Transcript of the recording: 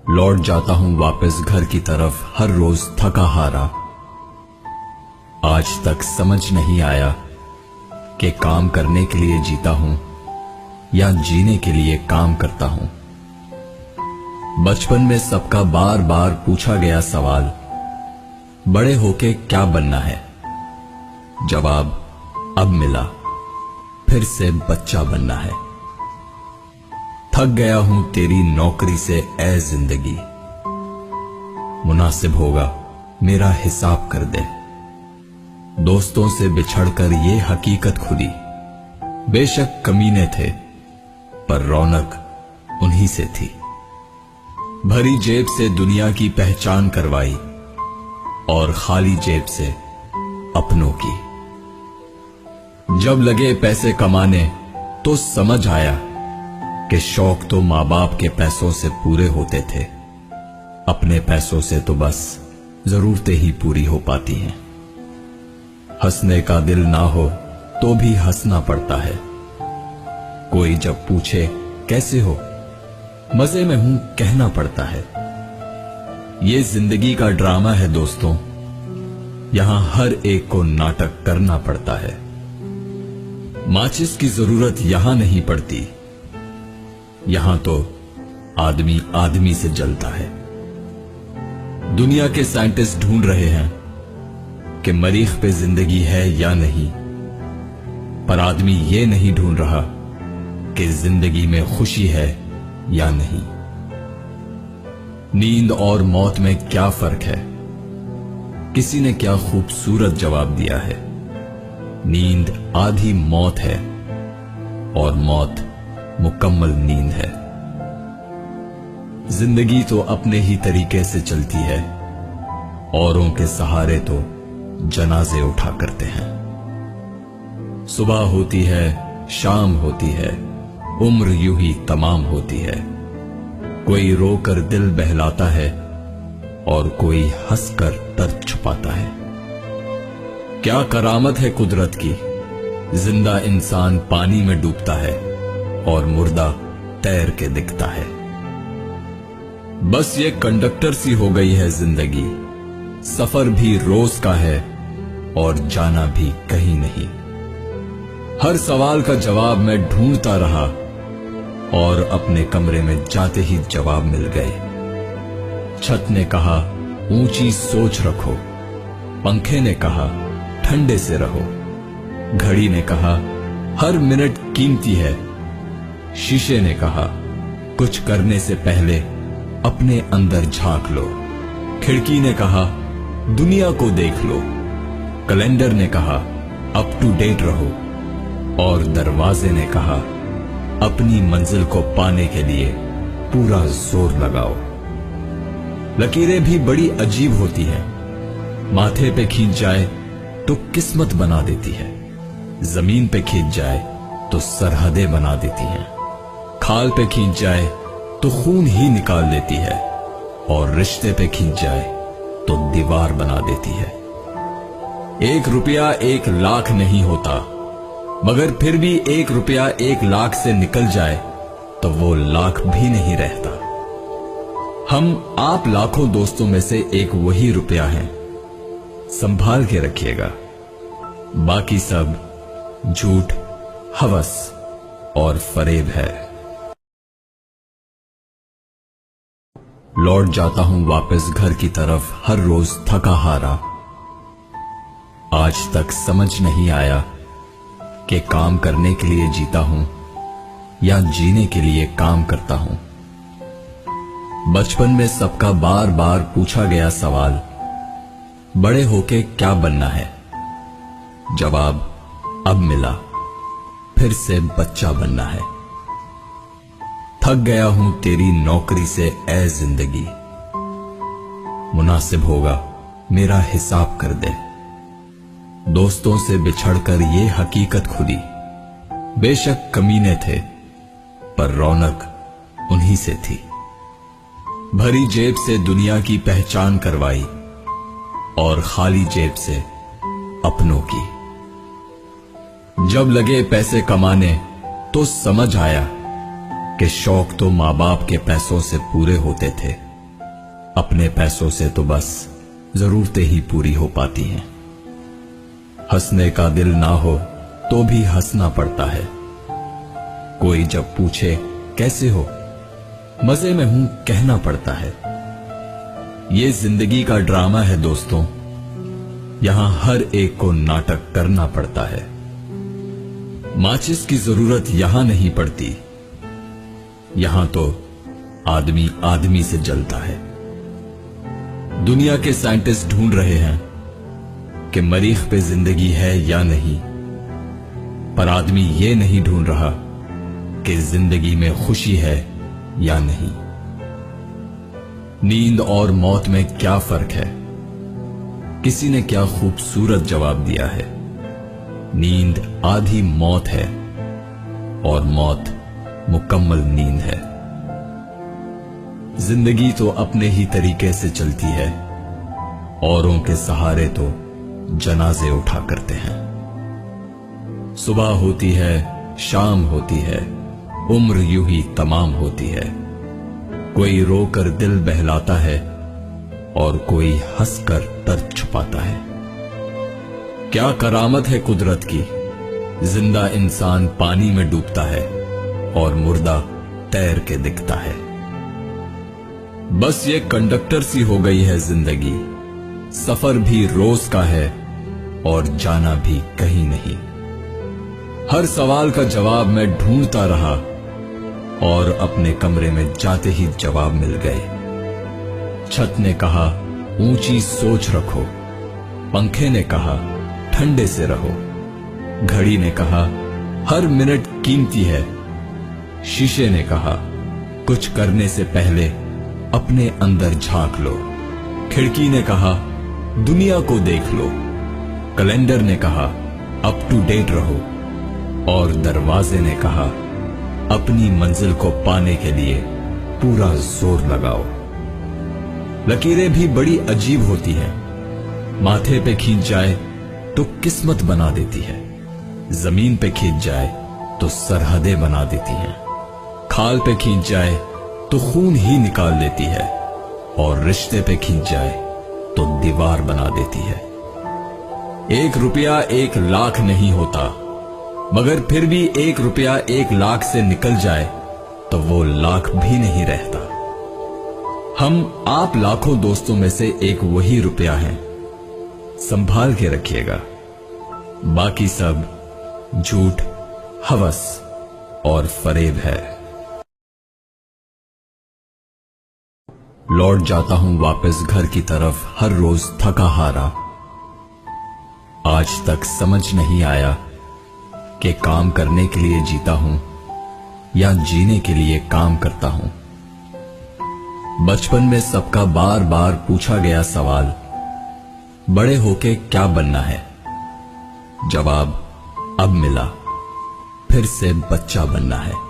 लौट जाता हूं वापस घर की तरफ हर रोज थका हारा। आज तक समझ नहीं आया कि काम करने के लिए जीता हूं या जीने के लिए काम करता हूं। बचपन में सबका बार बार पूछा गया सवाल, बड़े होके क्या बनना है? जवाब अब मिला, फिर से बच्चा बनना है। थक गया हूं तेरी नौकरी से ऐ जिंदगी, मुनासिब होगा मेरा हिसाब कर दे। दोस्तों से बिछड़कर ये हकीकत खुली, बेशक कमीने थे पर रौनक उन्हीं से थी। भरी जेब से दुनिया की पहचान करवाई और खाली जेब से अपनों की। जब लगे पैसे कमाने तो समझ आया कि शौक तो मां बाप के पैसों से पूरे होते थे, अपने पैसों से तो बस जरूरतें ही पूरी हो पाती हैं। हंसने का दिल ना हो तो भी हंसना पड़ता है। कोई जब पूछे कैसे हो, मजे में हूं कहना पड़ता है। ये जिंदगी का ड्रामा है दोस्तों, यहां हर एक को नाटक करना पड़ता है। माचिस की जरूरत यहां नहीं पड़ती, यहां तो आदमी आदमी से जलता है। दुनिया के साइंटिस्ट ढूंढ रहे हैं कि मरीख पे जिंदगी है या नहीं, पर आदमी ये नहीं ढूंढ रहा कि जिंदगी में खुशी है या नहीं। नींद और मौत में क्या फर्क है? किसी ने क्या खूबसूरत जवाब दिया है, नींद आधी मौत है और मौत मुकम्मल नींद है। जिंदगी तो अपने ही तरीके से चलती है, औरों के सहारे तो जनाजे उठा करते हैं। सुबह होती है, शाम होती है, उम्र यूं ही तमाम होती है। कोई रोकर दिल बहलाता है और कोई हंसकर दर्द छुपाता है। क्या करामत है कुदरत की, जिंदा इंसान पानी में डूबता है और मुर्दा तैर के दिखता है। बस ये कंडक्टर सी हो गई है जिंदगी, सफर भी रोज का है और जाना भी कहीं नहीं। हर सवाल का जवाब मैं ढूंढता रहा और अपने कमरे में जाते ही जवाब मिल गए। छत ने कहा ऊंची सोच रखो, पंखे ने कहा ठंडे से रहो, घड़ी ने कहा हर मिनट कीमती है, शीशे ने कहा कुछ करने से पहले अपने अंदर झांक लो, खिड़की ने कहा दुनिया को देख लो, कैलेंडर ने कहा अप टू डेट रहो और दरवाजे ने कहा अपनी मंजिल को पाने के लिए पूरा जोर लगाओ। लकीरें भी बड़ी अजीब होती हैं, माथे पे खींच जाए तो किस्मत बना देती है, जमीन पे खींच जाए तो सरहदें बना देती हैं, खाल पे खींच जाए तो खून ही निकाल देती है और रिश्ते पे खींच जाए तो दीवार बना देती है। 1 रुपया 1 लाख नहीं होता, मगर फिर भी 1 रुपया 1 लाख से निकल जाए तो वो लाख भी नहीं रहता। हम आप लाखों दोस्तों में से एक वही रुपया है, संभाल के रखिएगा। बाकी सब झूठ, हवस और फरेब है। लौट जाता हूं वापस घर की तरफ हर रोज थका हारा। आज तक समझ नहीं आया कि काम करने के लिए जीता हूं या जीने के लिए काम करता हूं। बचपन में सबका बार बार पूछा गया सवाल, बड़े होके क्या बनना है? जवाब अब मिला, फिर से बच्चा बनना है। थक गया हूं तेरी नौकरी से ऐ जिंदगी, मुनासिब होगा मेरा हिसाब कर दे। दोस्तों से बिछड़कर ये हकीकत खुली, बेशक कमीने थे पर रौनक उन्हीं से थी। भरी जेब से दुनिया की पहचान करवाई और खाली जेब से अपनों की। जब लगे पैसे कमाने तो समझ आया कि शौक तो मां बाप के पैसों से पूरे होते थे, अपने पैसों से तो बस जरूरतें ही पूरी हो पाती हैं। हंसने का दिल ना हो तो भी हंसना पड़ता है। कोई जब पूछे कैसे हो, मजे में हूं कहना पड़ता है। ये जिंदगी का ड्रामा है दोस्तों, यहां हर एक को नाटक करना पड़ता है। माचिस की जरूरत यहां नहीं पड़ती, यहां तो आदमी आदमी से जलता है। दुनिया के साइंटिस्ट ढूंढ रहे हैं कि मरीख पे जिंदगी है या नहीं, पर आदमी ये नहीं ढूंढ रहा कि जिंदगी में खुशी है या नहीं। नींद और मौत में क्या फर्क है? किसी ने क्या खूबसूरत जवाब दिया है। नींद आधी मौत है और मौत मुकम्मल नींद है। जिंदगी तो अपने ही तरीके से चलती है, औरों के सहारे तो जनाजे उठा करते हैं। सुबह होती है, शाम होती है, उम्र यूं ही तमाम होती है। कोई रोकर दिल बहलाता है और कोई हंसकर दर्द छुपाता है। क्या करामत है कुदरत की, जिंदा इंसान पानी में डूबता है और मुर्दा तैर के दिखता है। बस ये कंडक्टर सी हो गई है जिंदगी, सफर भी रोज का है और जाना भी कहीं नहीं। हर सवाल का जवाब मैं ढूंढता रहा और अपने कमरे में जाते ही जवाब मिल गए। छत ने कहा ऊंची सोच रखो, पंखे ने कहा ठंडे से रहो, घड़ी ने कहा हर मिनट कीमती है, शीशे ने कहा कुछ करने से पहले अपने अंदर झांक लो, खिड़की ने कहा दुनिया को देख लो, कैलेंडर ने कहा अप टू डेट रहो और दरवाजे ने कहा अपनी मंजिल को पाने के लिए पूरा जोर लगाओ। लकीरें भी बड़ी अजीब होती हैं, माथे पे खींच जाए तो किस्मत बना देती है, जमीन पे खींच जाए तो सरहदें बना देती हैं, खाल पे खींच जाए तो खून ही निकाल देती है और रिश्ते पे खींच जाए तो दीवार बना देती है। 1 रुपया 1 लाख नहीं होता, मगर फिर भी 1 रुपया 1 लाख से निकल जाए तो वो लाख भी नहीं रहता। हम आप लाखों दोस्तों में से एक वही रुपया है, संभाल के रखिएगा। बाकी सब झूठ, हवस और फरेब है। लौट जाता हूं वापस घर की तरफ हर रोज थका हारा। आज तक समझ नहीं आया कि काम करने के लिए जीता हूं या जीने के लिए काम करता हूं। बचपन में सबका बार बार पूछा गया सवाल, बड़े होके क्या बनना है? जवाब अब मिला, फिर से बच्चा बनना है।